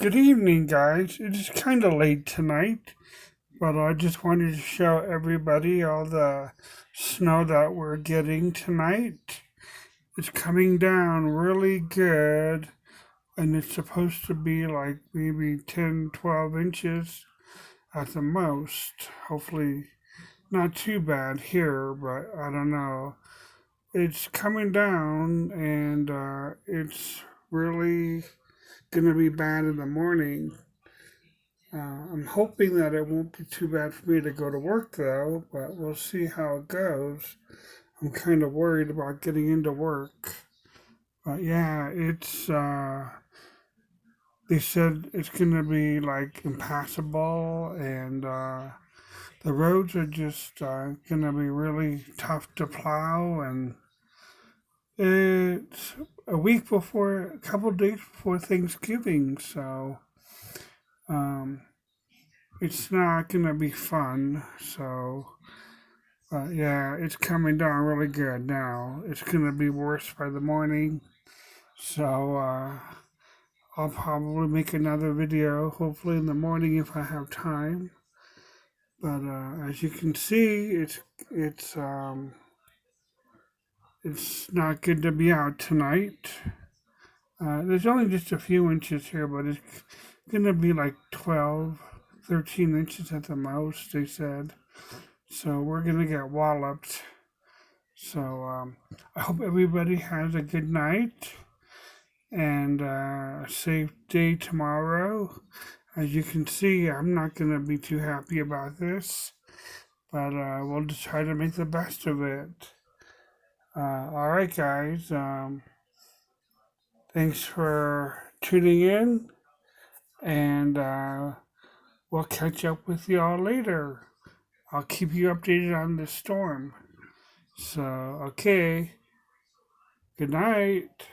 Good evening, guys. It is kind of late tonight, but I just wanted to show everybody all the snow that we're getting tonight. It's coming down really good, and it's supposed to be like maybe 10, 12 inches at the most. Hopefully, not too bad here, but I don't know. It's coming down, and it's really gonna be bad in the morning. I'm hoping that it won't be too bad for me to go to work though, but we'll see how it goes. I'm kind of worried about getting into work. But yeah, they said it's gonna be like impassable, and the roads are just gonna be really tough to plow, and it's a couple days before Thanksgiving, so um, it's not gonna be fun. So, yeah, it's coming down really good now. It's gonna be worse by the morning. So, I'll probably make another video, hopefully in the morning if I have time. But as you can see, it's not good to be out tonight. There's only just a few inches here, but it's gonna be like 12, 13 inches at the most, they said. So we're gonna get walloped. So I hope everybody has a good night and a safe day tomorrow. As you can see, I'm not gonna be too happy about this, but we'll just try to make the best of it. All right, guys. Thanks for tuning in, and we'll catch up with y'all later. I'll keep you updated on the storm. So, okay. Good night.